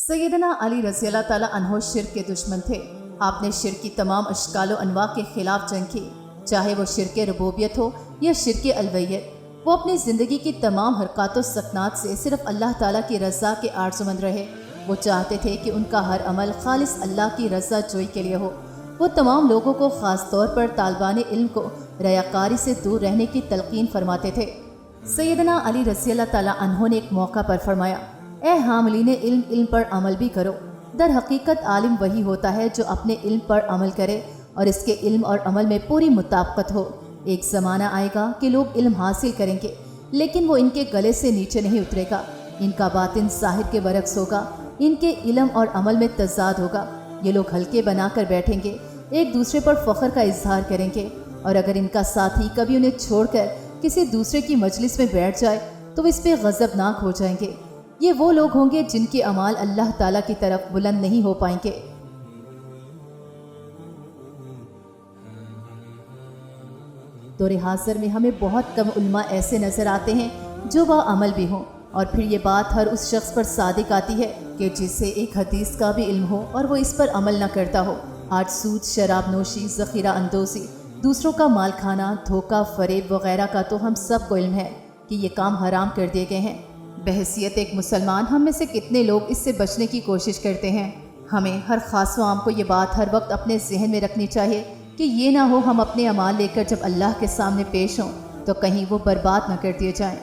सैयदना अली रज़ी अल्लाह ताला अन्हो शिर्क के दुश्मन थे। आपने शिर्क की तमाम अश्काल व अनवा के खिलाफ जंग की, चाहे वो शिर्क रुबूबियत हो या शिर्क अलवहियत। वो अपनी ज़िंदगी की तमाम हरकत व सकनात से सिर्फ अल्लाह ताला की रज़ा के आरज़ूमंद रहे। वो चाहते थे कि उनका हर अमल खालिस अल्लाह की रज़ा जोई के लिए हो। वो तमाम लोगों को ख़ास तौर पर तालिबान इल्म को रयाकारी से दूर रहने की तलकीन फरमाते थे। सैयदना अली रज़ी अल्लाह ताला अन्हो ने एक मौका पर फरमाया, ए हामिलीन इल्म पर अमल भी करो। दर हकीकत आलिम वही होता है जो अपने इल्म पर अमल करे और इसके इल्म और अमल में पूरी मुताबिकत हो। एक ज़माना आएगा कि लोग इल्म हासिल करेंगे लेकिन वो इनके गले से नीचे नहीं उतरेगा। इनका बातिन ज़ाहिर के बरक्स होगा, इनके इल्म और अमल में तज़ाद होगा। ये लोग हल्के बनाकर बैठेंगे, एक दूसरे पर फ़ख्र का इजहार करेंगे और अगर इनका साथी कभी उन्हें छोड़कर किसी दूसरे की मजलिस में बैठ जाए तो वो इस पर गज़बनाक हो जाएंगे। ये वो लोग होंगे जिनके अमाल अल्लाह ताला की तरफ बुलंद नहीं हो पाएंगे। दौरे हाज़िर में हमें बहुत कम उल्मा ऐसे नज़र आते हैं जो वह अमल भी हों, और फिर ये बात हर उस शख्स पर सादिक आती है कि जिससे एक हदीस का भी इल्म हो और वो इस पर अमल न करता हो। आज सूद, शराब नोशी, ज़ख़ीरा अंदोज़ी, दूसरों का माल खाना, धोखा, फ़रेब वगैरह का तो हम सब को इल्म है कि ये काम हराम कर दिए गए हैं। बहैसियत एक मुसलमान हम में से कितने लोग इससे बचने की कोशिश करते हैं। हमें हर खास व आम को ये बात हर वक्त अपने जहन में रखनी चाहिए कि ये ना हो हम अपने अमाल लेकर जब अल्लाह के सामने पेश हों तो कहीं वो बर्बाद न कर दिए जाएं।